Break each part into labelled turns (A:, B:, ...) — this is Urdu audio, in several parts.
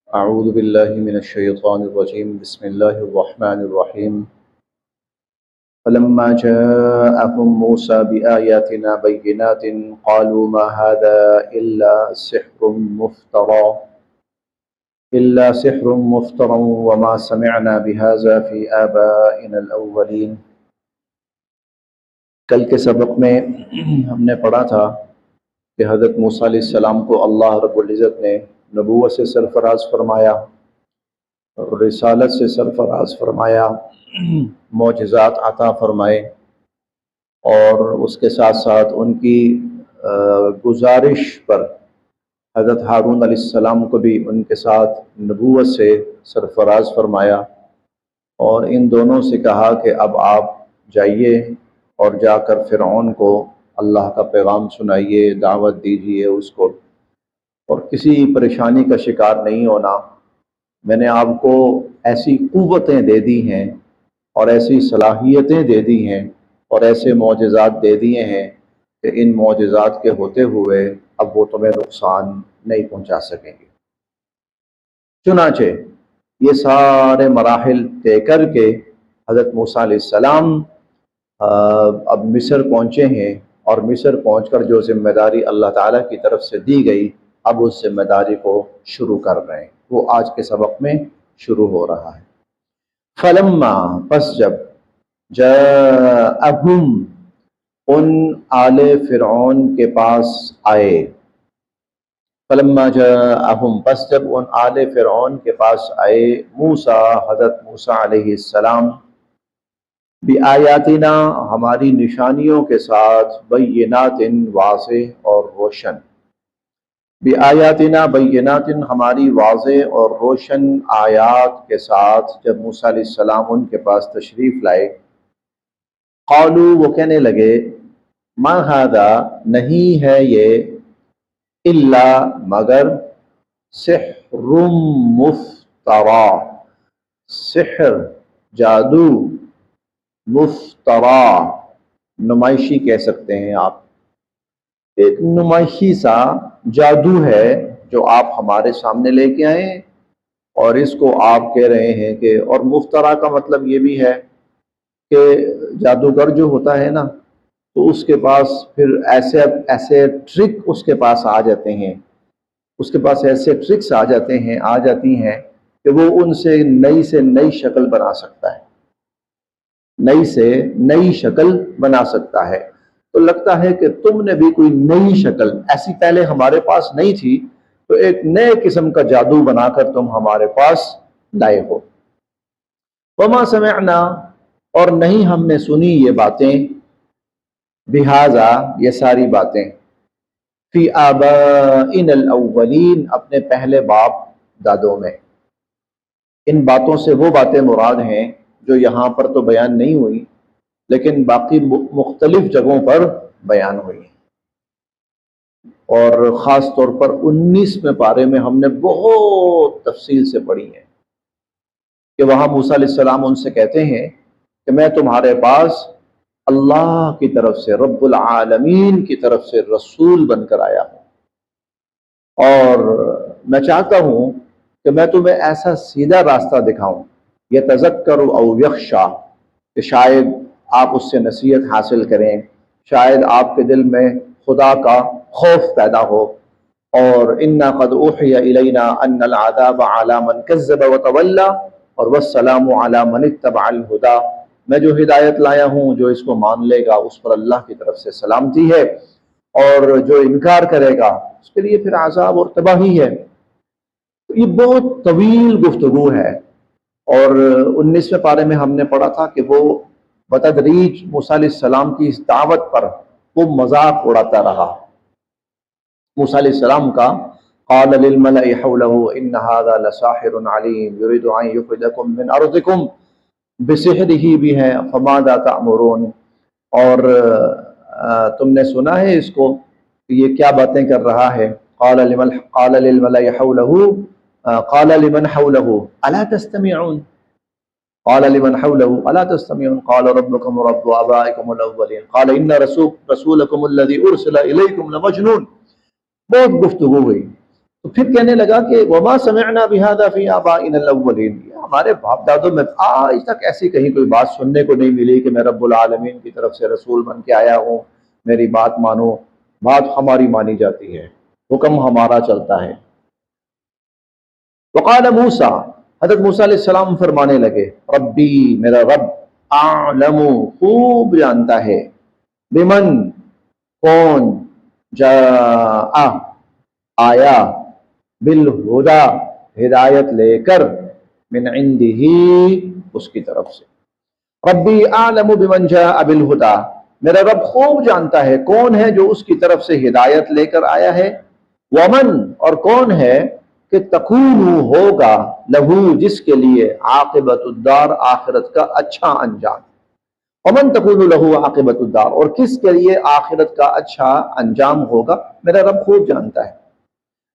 A: أعوذ بالله من الشيطان الرجيم بسم الله الرحمن الرحيم فلما جاءهم موسى بآياتنا بينات قالوا ما هذا إلا سحر مفترى وما سمعنا بهذا في آبائنا الأولين۔ کل کے سبق میں ہم نے پڑھا تھا کہ حضرت موسیٰ علیہ السلام کو اللہ رب العزت نے نبوت سے سرفراز فرمایا، رسالت سے سرفراز فرمایا، معجزات عطا فرمائے، اور اس کے ساتھ ساتھ ان کی گزارش پر حضرت ہارون علیہ السلام کو بھی ان کے ساتھ نبوت سے سرفراز فرمایا، اور ان دونوں سے کہا کہ اب آپ جائیے اور جا کر فرعون کو اللہ کا پیغام سنائیے، دعوت دیجیے اس کو، اور کسی پریشانی کا شکار نہیں ہونا۔ میں نے آپ کو ایسی قوتیں دے دی ہیں اور ایسی صلاحیتیں دے دی ہیں اور ایسے معجزات دے دیے ہیں کہ ان معجزات کے ہوتے ہوئے اب وہ تمہیں نقصان نہیں پہنچا سکیں گے۔ چنانچہ یہ سارے مراحل طے کر کے حضرت موسیٰ علیہ السلام اب مصر پہنچے ہیں، اور مصر پہنچ کر جو ذمہ داری اللہ تعالیٰ کی طرف سے دی گئی اب اس ذمہ داری کو شروع کر رہے ہیں، وہ آج کے سبق میں شروع ہو رہا ہے۔ فلما، پس جب، جاءہم، ان آل فرعون کے پاس آئے، فلما جاءہم، پس جب ان آل فرعون کے پاس آئے، موسیٰ، حضرت موسیٰ علیہ السلام، بآیاتنا، ہماری نشانیوں کے ساتھ، بینات، واضح اور روشن، بآیاتنا بینات، ہماری واضح اور روشن آیات کے ساتھ جب موسیٰ علیہ السلام ان کے پاس تشریف لائے، قالوا، وہ کہنے لگے، ما ھذا، نہیں ہے یہ، الا، مگر، سحر مفترا، سحر، جادو، مفترا، نمائشی کہہ سکتے ہیں آپ، ایک نمائشی سا جادو ہے جو آپ ہمارے سامنے لے کے آئے ہیں، اور اس کو آپ کہہ رہے ہیں کہ، اور مفترا کا مطلب یہ بھی ہے کہ جادوگر جو ہوتا ہے نا، تو اس کے پاس پھر ایسے ٹرک اس کے پاس آ جاتے ہیں، اس کے پاس ایسے ٹرکس آ جاتی ہیں کہ وہ ان سے نئی شکل بنا سکتا ہے، نئی سے نئی شکل بنا سکتا ہے۔ تو لگتا ہے کہ تم نے بھی کوئی نئی شکل، ایسی پہلے ہمارے پاس نہیں تھی، تو ایک نئے قسم کا جادو بنا کر تم ہمارے پاس لائے ہو۔ وما سمعنا، اور نہیں ہم نے سنی یہ باتیں، بہذا، یہ ساری باتیں، فی آبائنا الاولین، اپنے پہلے باپ دادوں میں۔ ان باتوں سے وہ باتیں مراد ہیں جو یہاں پر تو بیان نہیں ہوئی، لیکن باقی مختلف جگہوں پر بیان ہوئی، اور خاص طور پر 19ویں پارے میں ہم نے بہت تفصیل سے پڑھی ہے کہ وہاں موسیٰ علیہ السلام ان سے کہتے ہیں کہ میں تمہارے پاس اللہ کی طرف سے، رب العالمین کی طرف سے رسول بن کر آیا ہوں، اور میں چاہتا ہوں کہ میں تمہیں ایسا سیدھا راستہ دکھاؤں، یتذکر او یخشی، کہ شاید آپ اس سے نصیحت حاصل کریں، شاید آپ کے دل میں خدا کا خوف پیدا ہو۔ اور انا قد اوحی الینا ان العذاب علی من کذب وتولی اور والسلام علی من اتبع الہدی، میں جو ہدایت لایا ہوں، جو اس کو مان لے گا اس پر اللہ کی طرف سے سلامتی ہے، اور جو انکار کرے گا اس کے لیے پھر عذاب اور تباہی ہے۔ یہ بہت طویل گفتگو ہے، اور 19ویں پارے میں ہم نے پڑھا تھا کہ وہ بتدریج موسیٰ علیہ السلام کی اس دعوت پر وہ مذاق اڑاتا رہا۔ موسیٰ علیہ السلام کا قال للملأ حوله ان هذا لساحر علیم یرید ان یخرجکم من ارضکم بسحرہ بھی ہے فماذا تأمرون، اور تم نے سنا ہے اس کو کہ یہ کیا باتیں کر رہا ہے۔ قال للملأ حوله قال لمن حوله الا تستمعون، قال لمن حوله الا تستمعون قال ربكم ورب آبائكم الاولين قال ان رسولكم الذي ارسل اليكم لمجنون۔ بہت گفتگو ہوئی، تو پھر کہنے لگا کہ وما سمعنا بهذا في آبائنا الاولین، ہمارے باپ دادوں میں آج تک ایسی کہیں کوئی بات سننے کو نہیں ملی کہ میں رب العالمین کی طرف سے رسول بن کے آیا ہوں، میری بات مانو، بات ہماری مانی جاتی ہے، حکم ہمارا چلتا ہے۔ وقال موسیٰ، حضرت موسیٰ علیہ السلام فرمانے لگے، ربی، میرا رب، اعلم، خوب جانتا ہے، بمن، کون، جاء، آیا، بالہدا، ہدایت لے کر، من عندہ، اس کی طرف سے۔ ربی اعلم بمن جاء بالہدا، میرا رب خوب جانتا ہے کون ہے جو اس کی طرف سے ہدایت لے کر آیا ہے، ومن، اور کون ہے کہ تکون ہوگا، لہو، جس کے لیے، عاقبت الدار، آخرت کا اچھا انجام، ومن تکون لہو عاقبت الدار، اور کس کے لیے آخرت کا اچھا انجام ہوگا، میرا رب خوب جانتا ہے۔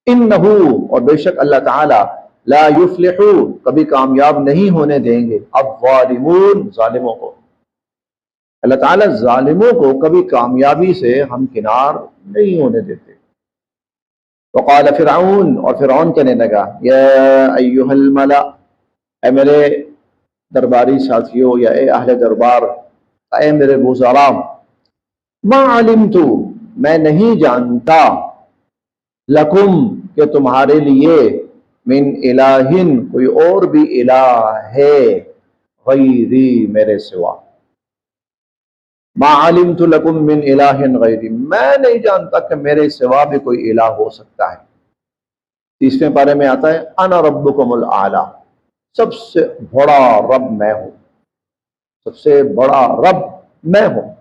A: انہو، اور بے شک اللہ تعالی، لا یفلح، کبھی کامیاب نہیں ہونے دیں گے، الظالمون، ظالموں کو، اللہ تعالیٰ ظالموں کو کبھی کامیابی سے ہمکنار نہیں ہونے دیتے۔ وقال فرعون، اور فرعون کہنے لگا، یا ایہا الملأ، اے میرے درباری ساتھیوں، یا اے اہل دربار، اے میرے وزراء، ما علمت، میں نہیں جانتا، لکم، کہ تمہارے لیے، من الہ، کوئی اور بھی الہ ہے، غیری، میرے سوا، ما علمت لکم من الہ غیری، میں نہیں جانتا کہ میرے سوا بھی کوئی الہ ہو سکتا ہے۔ 30ویں پارے میں آتا ہے، انا ربکم الاعلی، سب سے بڑا رب میں ہوں، سب سے بڑا رب میں ہوں۔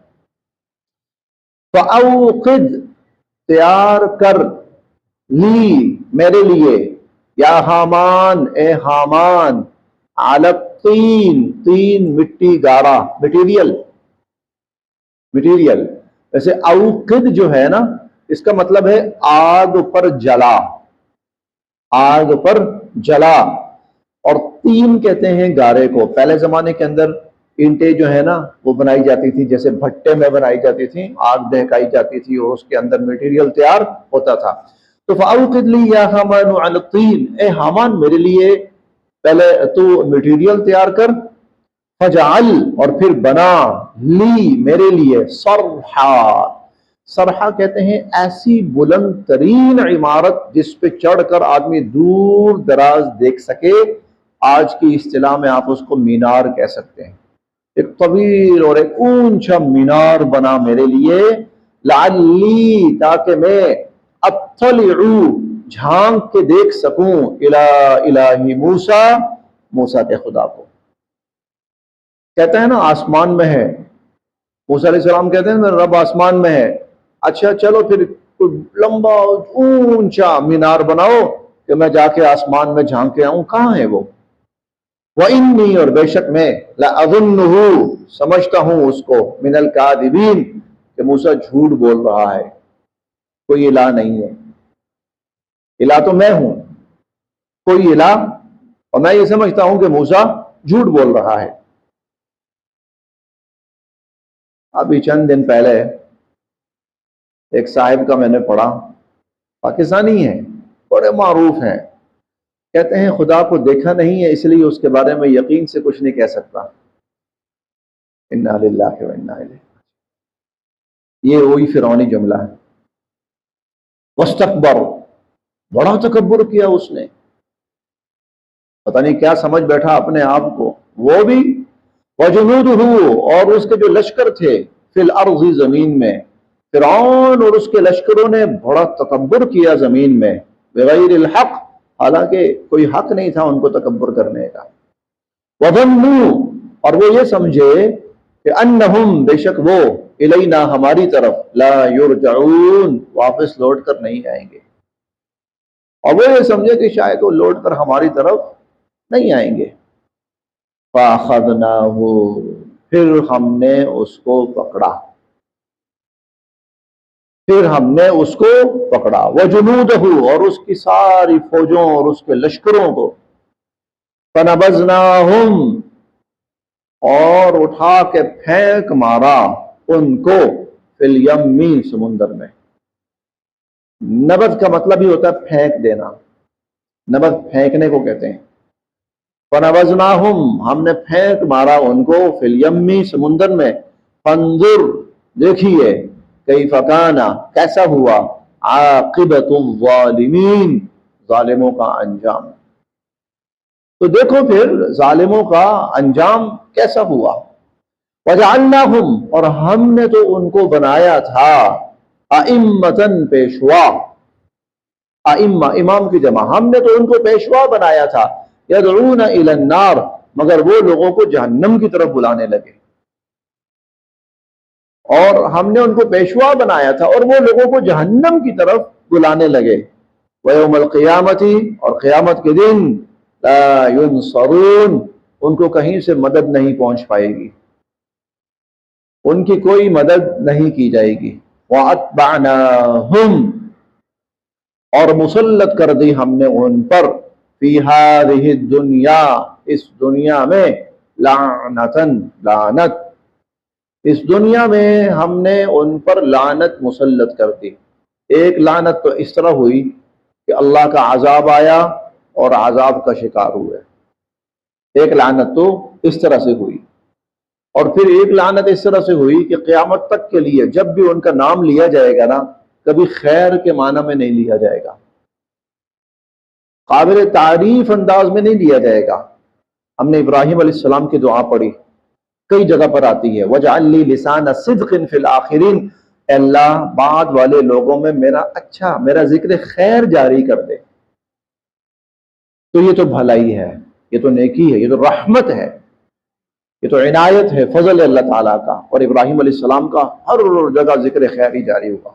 A: فاوقد، تیار کر، لی، میرے لیے، یا حامان، اے حامان، علی الطین، تین، مٹی گاڑا، مٹیریل، ویسے اوقد جو ہے نا، اس کا مطلب ہے آگ پر جلا، آگ پر جلا، اور تین کہتے ہیں گارے کو۔ پہلے زمانے کے اندر اینٹیں جو ہے نا وہ بنائی جاتی تھی، جیسے بھٹے میں بنائی جاتی تھی، آگ دہکائی جاتی تھی اور اس کے اندر میٹیریل تیار ہوتا تھا۔ تو فاوقد لی یا حامان علی الطین، اے حامان میرے لیے پہلے تو میٹیریل تیار کر، فجعل، اور پھر بنا، لی، میرے لیے، صرحا، صرحا کہتے ہیں ایسی بلند ترین عمارت جس پہ چڑھ کر آدمی دور دراز دیکھ سکے، آج کی اصطلاح میں آپ اس کو مینار کہہ سکتے ہیں، ایک طویل اور ایک اونچا مینار بنا میرے لیے، لعلی، تاکہ میں اطلع، جھانک کے دیکھ سکوں، الہ موسیٰ، موسیٰ کے خدا کو۔ کہتا ہے نا آسمان میں ہے، موسیٰ علیہ السلام کہتے ہیں میرا رب آسمان میں ہے، اچھا چلو پھر کوئی لمبا اونچا مینار بناؤ کہ میں جا کے آسمان میں جھانک کے آؤں، کہاں ہے وہ؟ وَإِنِّي، اور بے شک میں، لَأَظُنُّهُ، سمجھتا ہوں اس کو، مِنَ الْكَاذِبِينَ، کہ موسیٰ جھوٹ بول رہا ہے، کوئی الہ نہیں ہے، الہ تو میں ہوں، کوئی الہ، اور میں یہ سمجھتا ہوں کہ موسیٰ جھوٹ بول رہا ہے۔ ابھی چند دن پہلے ایک صاحب کا میں نے پڑھا، پاکستانی ہیں، بڑے معروف ہیں، کہتے ہیں خدا کو دیکھا نہیں ہے اس لیے اس کے بارے میں یقین سے کچھ نہیں کہہ سکتا۔ انا للہ و انا الیہ، یہ وہی فرعونی جملہ ہے۔ واستکبر، بڑا تکبر کیا اس نے، پتہ نہیں کیا سمجھ بیٹھا اپنے آپ کو، وہ بھی، وجنودہ، اور اس کے جو لشکر تھے، فی الارض، زمین میں، فرعون اور اس کے لشکروں نے بڑا تکبر کیا زمین میں، بغیر الحق، حالانکہ کوئی حق نہیں تھا ان کو تکبر کرنے کا۔ وظنوا، اور وہ یہ سمجھے کہ انہم، بے شک وہ، الینا، ہماری طرف، لا یرجعون، واپس لوٹ کر نہیں آئیں گے، اور وہ یہ سمجھے کہ شاید وہ لوٹ کر ہماری طرف نہیں آئیں گے۔ فَأَخَذْنَاهُ، پھر ہم نے اس کو پکڑا، پھر ہم نے اس کو پکڑا، وَجُنُودَهُ، اور اس کی ساری فوجوں اور اس کے لشکروں کو، فَنَبَذْنَاهُمْ، اور اٹھا کے پھینک مارا ان کو، فی الیمی، سمندر میں۔ نبذ کا مطلب ہی ہوتا ہے پھینک دینا، نبذ پھینکنے کو کہتے ہیں. فنبذناہم ہم نے پھینک مارا ان کو فی الیمی سمندر میں. فانظر دیکھیے کیف کان کیسا ہوا عاقبۃ الظالمین ظالموں کا انجام. تو دیکھو پھر ظالموں کا انجام کیسا ہوا. وجعلناہم اور ہم نے تو ان کو بنایا تھا ائمۃ پیشوا. ائمہ امام کی جمع. ہم نے تو ان کو پیشوا بنایا تھا. یدعون الی النار مگر وہ لوگوں کو جہنم کی طرف بلانے لگے. اور ہم نے ان کو پیشوا بنایا تھا اور وہ لوگوں کو جہنم کی طرف بلانے لگے. ویوم القیامت اور قیامت کے دن لا ینصرون ان کو کہیں سے مدد نہیں پہنچ پائے گی، ان کی کوئی مدد نہیں کی جائے گی. وَأَتْبَعْنَاهُمْ اور مسلط کر دی ہم نے ان پر فی هذه الدنیا اس دنیا میں لعنتاً لعنت. اس دنیا میں ہم نے ان پر لعنت مسلط کر دی. ایک لعنت تو اس طرح ہوئی کہ اللہ کا عذاب آیا اور عذاب کا شکار ہوئے. ایک لعنت تو اس طرح سے ہوئی. اور پھر ایک لعنت اس طرح سے ہوئی کہ قیامت تک کے لیے جب بھی ان کا نام لیا جائے گا نا کبھی خیر کے معنی میں نہیں لیا جائے گا، قابل تعریف انداز میں نہیں لیا جائے گا. ہم نے ابراہیم علیہ السلام کی دعا پڑھی، کئی جگہ پر آتی ہے وَجْعَلْ لِي لِسَانَ صِدْقٍ فِي الْآخِرِينَ. اے اللہ بعد والے لوگوں میں میرا ذکر خیر جاری کر دے. تو یہ تو بھلائی ہے، یہ تو نیکی ہے، یہ تو رحمت ہے، یہ تو عنایت ہے، فضل اللہ تعالیٰ کا. اور ابراہیم علیہ السلام کا ہر جگہ ذکر خیر ہی جاری ہوا.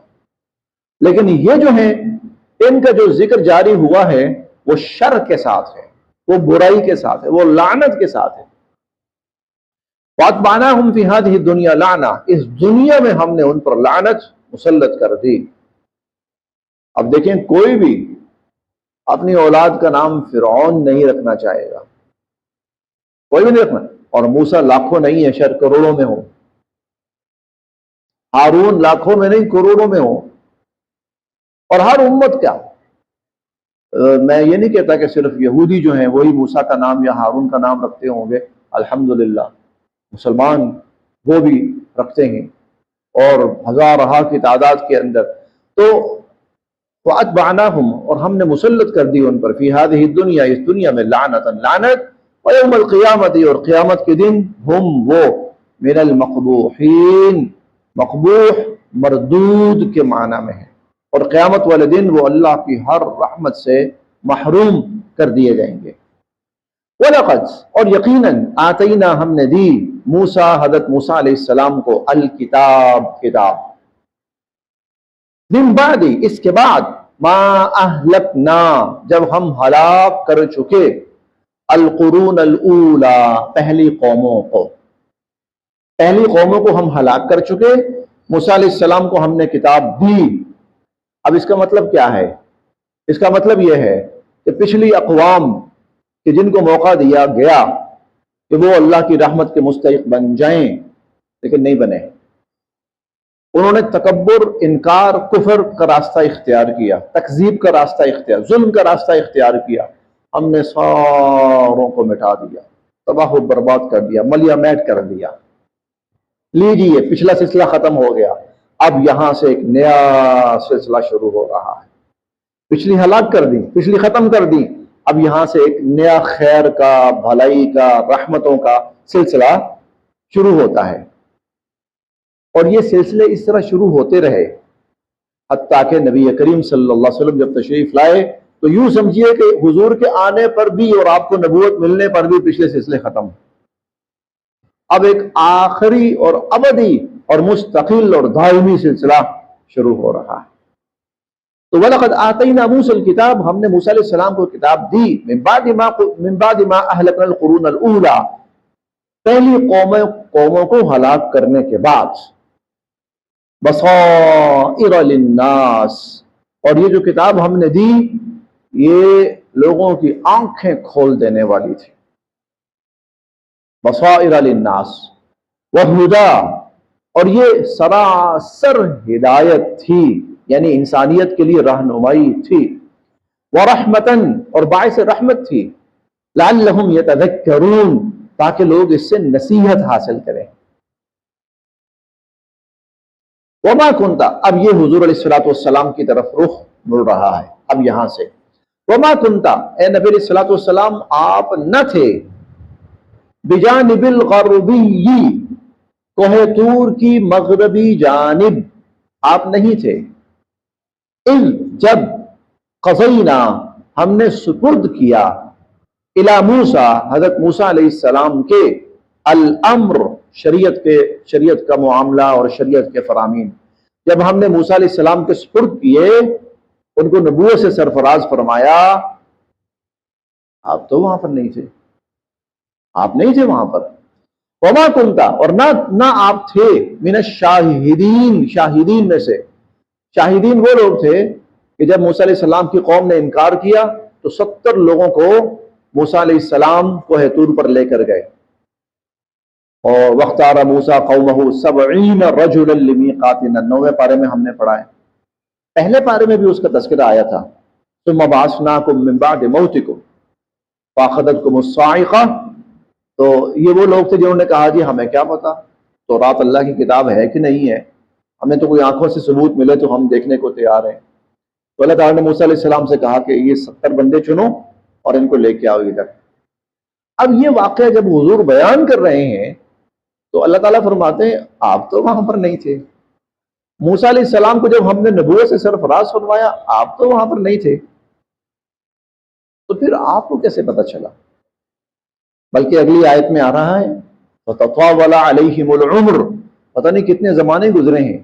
A: لیکن یہ جو ہیں ان کا جو ذکر جاری ہوا ہے وہ شر کے ساتھ ہے، وہ برائی کے ساتھ ہے، وہ لعنت کے ساتھ ہے. وَأَتْبَعْنَاهُمْ فِي هَذِهِ الدُّنْيَا لَعْنَةً اس دنیا میں ہم نے ان پر لعنت مسلط کر دی. اب دیکھیں کوئی بھی اپنی اولاد کا نام فرعون نہیں رکھنا چاہے گا، کوئی بھی نہیں رکھنا. اور موسیٰ لاکھوں نہیں ہے، شاید کروڑوں میں ہو. ہارون لاکھوں میں نہیں کروڑوں میں ہو. اور ہر امت کا میں یہ نہیں کہتا کہ صرف یہودی جو ہیں وہی موسیٰ کا نام یا ہارون کا نام رکھتے ہوں گے. الحمدللہ مسلمان وہ بھی رکھتے ہیں اور ہزارہا کی تعداد کے اندر. تو وَأَتْبَعْنَاهُمْ اور ہم نے مسلط کر دی ان پر فی هذه الدنیا اس دنیا میں لعنتاً لعنت. وَيَوْمَ الْقِيَامَةِ اور قیامت کے دن ہم وہ من المقبوحین مقبوح مردود کے معنی میں ہے، اور قیامت والے دن وہ اللہ کی ہر رحمت سے محروم کر دیے جائیں گے. وَلَقَدْ اور یقیناً آتینا ہم نے دی موسیٰ حضرت موسیٰ علیہ السلام کو الکتاب کتاب من بعد اس کے بعد ما اہلکنا جب ہم ہلاک کر چکے القرون الاولی پہلی قوموں کو ہم ہلاک کر چکے. موسیٰ علیہ السلام کو ہم نے کتاب دی. اب اس کا مطلب کیا ہے؟ اس کا مطلب یہ ہے کہ پچھلی اقوام کہ جن کو موقع دیا گیا کہ وہ اللہ کی رحمت کے مستحق بن جائیں لیکن نہیں بنے. انہوں نے تکبر، انکار، کفر کا راستہ اختیار کیا، تکذیب کا راستہ اختیار، ظلم کا راستہ اختیار کیا. ہم نے ساروں کو مٹا دیا، تباہ و برباد کر دیا، ملیا میٹ کر دیا. لیجیے پچھلا سلسلہ ختم ہو گیا، اب یہاں سے ایک نیا سلسلہ شروع ہو رہا ہے. پچھلی ہلاک کر دی، پچھلی ختم کر دی، اب یہاں سے ایک نیا خیر کا، بھلائی کا، رحمتوں کا سلسلہ شروع ہوتا ہے. اور یہ سلسلے اس طرح شروع ہوتے رہے حتیٰ کہ نبی کریم صلی اللہ علیہ وسلم جب تشریف لائے تو یوں سمجھیے کہ حضور کے آنے پر بھی اور آپ کو نبوت ملنے پر بھی پچھلے سلسلے ختم. اب ایک آخری اور ابدی اور مستقل اور دائمی سلسلہ شروع ہو رہا ہے. تو وَلَقَدْ آتَيْنَا مُوسَى الْكِتَابَ ہم نے موسیٰ علیہ السلام کو کتاب دی من بعد ما اہلکنا القرون الاولی پہلی قوموں کو ہلاک کرنے کے بعد. بصائر للناس اور یہ جو کتاب ہم نے دی یہ لوگوں کی آنکھیں کھول دینے والی تھی. بصائر للناس وہدی اور یہ سراسر ہدایت تھی، یعنی انسانیت کے لیے رہنمائی تھی. ورحمتن، اور باعث رحمت تھی، لعلہم یتذکرون، تاکہ لوگ اس سے نصیحت حاصل کریں۔ وما کنتا، اب یہ حضور علیہ الصلوۃ والسلام کی طرف رخ مڑ رہا ہے اب یہاں سے۔ وما کنتا، اے نبی علیہ الصلوۃ والسلام آپ نہ تھے، بجانب الغربی، کوہ طور کی مغربی جانب آپ نہیں تھے، اذ جب، قضینا ہم نے سپرد کیا، الی موسیٰ حضرت موسیٰ علیہ السلام کے، الامر شریعت کا معاملہ اور شریعت کے فرامین، جب ہم نے موسیٰ علیہ السلام کے سپرد کیے، ان کو نبوت سے سرفراز فرمایا، آپ تو وہاں پر نہیں تھے، آپ نہیں تھے وہاں پر۔ وما کنتا، اور نہ آپ تھے، من الشاہدین، شاہدین میں سے۔ شاہدین وہ لوگ تھے کہ جب موسیٰ علیہ السلام کی قوم نے انکار کیا تو 70 لوگوں کو موسیٰ علیہ السلام کوہ طور پر لے کر گئے، اور واختار موسیٰ قومہ 70 رجلا لمیقاتنا، 9ویں پارے میں ہم نے پڑھا ہے، پہلے پارے میں بھی اس کا تذکرہ آیا تھا، ثم بعثناکم من بعد موتکم فاخذتکم الصاعقہ۔ تو یہ وہ لوگ تھے جنہوں نے کہا جی ہمیں کیا پتا، تو رات اللہ کی کتاب ہے کہ نہیں ہے، ہمیں تو کوئی آنکھوں سے ثبوت ملے تو ہم دیکھنے کو تیار ہیں۔ تو اللہ تعالیٰ نے موسیٰ علیہ السلام سے کہا کہ یہ 70 بندے چنو اور ان کو لے کے آؤ ادھر۔ اب یہ واقعہ جب حضور بیان کر رہے ہیں تو اللہ تعالیٰ فرماتے ہیں آپ تو وہاں پر نہیں تھے، موسیٰ علیہ السلام کو جب ہم نے نبوت سے سرفراز فرمایا آپ تو وہاں پر نہیں تھے، تو پھر آپ کو کیسے پتہ چلا؟ بلکہ اگلی آیت میں آ رہا ہے فَتَطَاوَلَ عَلَيْهِمُ الْعُمْرُ، پتہ نہیں کتنے زمانے گزرے ہیں،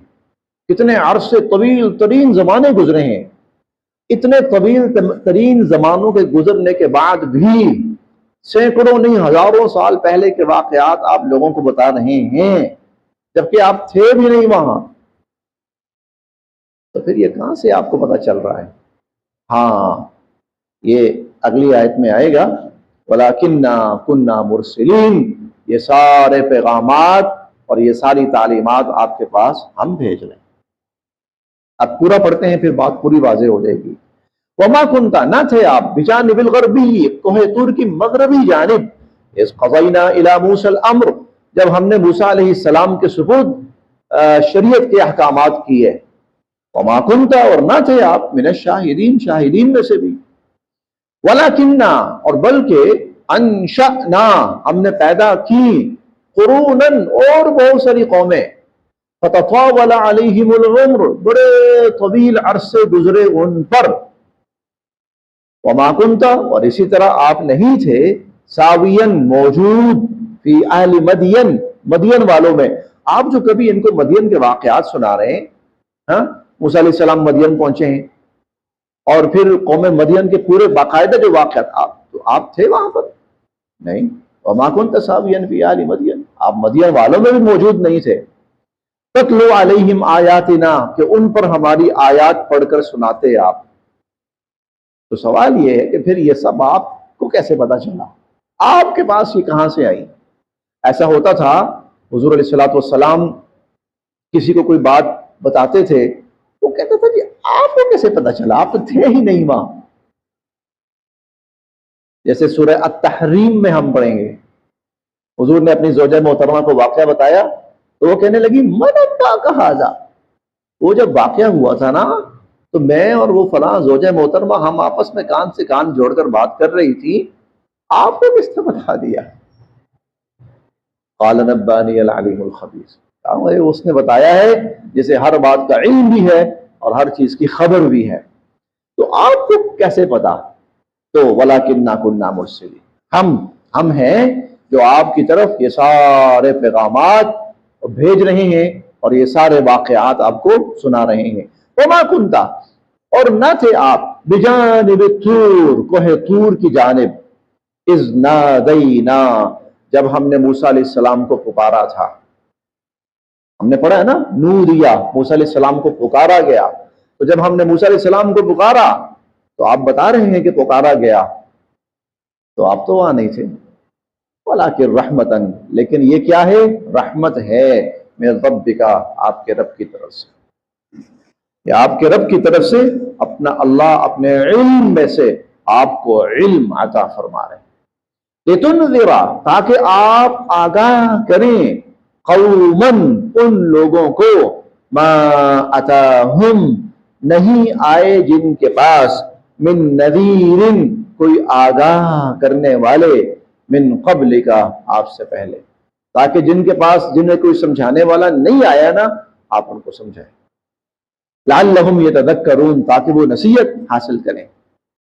A: کتنے عرصے طویل ترین زمانے گزرے ہیں، اتنے طویل ترین زمانوں کے گزرنے کے بعد بھی سینکڑوں نہیں ہزاروں سال پہلے کے واقعات آپ لوگوں کو بتا رہے ہیں، جبکہ آپ تھے بھی نہیں وہاں، تو پھر یہ کہاں سے آپ کو پتہ چل رہا ہے؟ ہاں یہ اگلی آیت میں آئے گا، وَلَكِنَّا كُنَّا مُرْسِلِينَ، یہ سارے پیغامات اور یہ ساری تعلیمات آپ کے پاس ہم بھیج رہے ہیں۔ اب پورا پڑھتے ہیں پھر بات پوری واضح ہو جائے گی۔ وما کنتا، نہ تھے آپ، بجانب الغربی، کوہ طور کی مغربی جانب، اذ قضینا الی موسیٰ الامر، جب ہم نے موسیٰ علیہ السلام کے سپرد شریعت کے احکامات کیے، وما کنتا، اور نہ تھے آپ، من الشاہدین، شاہدین میں سے بھی، ولکننا، اور بلکہ، انشأنا، ہم نے پیدا کی، قروناً، اور بہت ساری قومیں، فتطاول علیہم العمر، بڑے طویل عرصے گزرے ان پر، وما کنتا، اور اسی طرح آپ نہیں تھے، ساوین، موجود، فی اہل مدین، مدین والوں میں، آپ جو کبھی ان کو مدین کے واقعات سنا رہے ہیں، ہاں موسیٰ علیہ السلام مدین پہنچے ہیں، اور پھر قوم مدین کے پورے باقاعدہ جو واقعات، آپ تھے وہاں پر؟ نہیں، وما کنت ساویا فی اہل مدین، آپ مدین والوں میں بھی موجود نہیں تھے، تتلو علیہم آیاتنا، کہ ان پر ہماری آیات پڑھ کر سناتے آپ۔ تو سوال یہ ہے کہ پھر یہ سب آپ کو کیسے پتا چلا، آپ کے پاس یہ کہاں سے آئی؟ ایسا ہوتا تھا حضور علیہ الصلوۃ والسلام کسی کو کوئی بات بتاتے تھے، وہ کہتا تھا کہ آپ کو کیسے پتا چلا، آپ تو تھے ہی نہیں وہاں۔ جیسے سورہ التحریم میں ہم پڑھیں گے، حضور نے اپنی زوجہ محترمہ کو واقعہ بتایا تو وہ کہنے لگی من انباک ھذا، وہ جب واقعہ ہوا تھا نا تو میں اور وہ فلاں زوجہ محترمہ ہم آپس میں کان سے کان جوڑ کر بات کر رہی تھی، آپ کو کس نے بتا دیا؟ قال نبانی العلیم الخبیر، اس نے بتایا ہے جسے ہر بات کا علم بھی ہے اور ہر چیز کی خبر بھی ہے، تو آپ کو کیسے پتا؟ تو وَلَكِنَّا كُنَّا مُرْسِلِينَ، ہم ہیں جو آپ کی طرف یہ سارے پیغامات بھیج رہے ہیں اور یہ سارے واقعات آپ کو سنا رہے ہیں۔ وَمَا كُنْتَ، اور نہ تھے آپ، بجانب طور، کوہ طور کی جانب، اذ نادینا، جب ہم نے موسیٰ علیہ السلام کو پکارا تھا۔ ہم نے پڑھا ہے نا، نودیا، موسیٰ علیہ السلام کو پکارا گیا، تو جب ہم نے موسیٰ علیہ السلام کو پکارا تو آپ بتا رہے ہیں کہ پکارا گیا، تو آپ تو وہاں نہیں تھے۔ وَلَٰكِن رَحْمَةً، لیکن یہ کیا ہے؟ رحمت ہے، مِن رَبِّکَ، آپ کے رب کی طرف سے۔ کہ آپ کے رب کی طرف سے اللہ اپنے علم میں سے آپ کو علم عطا فرما رہے ہیں، لتنذرا تاکہ آپ آگاہ کریں، قومن ان لوگوں کو، ما اتاہم نہیں آئے جن کے پاس، من نذیر کوئی آگاہ کرنے والے، من قبل کا آپ سے پہلے، تاکہ جن کے پاس جنہیں کوئی سمجھانے والا نہیں آیا نا، آپ ان کو سمجھائیں، لعلہم یتذکرون تاکہ وہ نصیحت حاصل کریں۔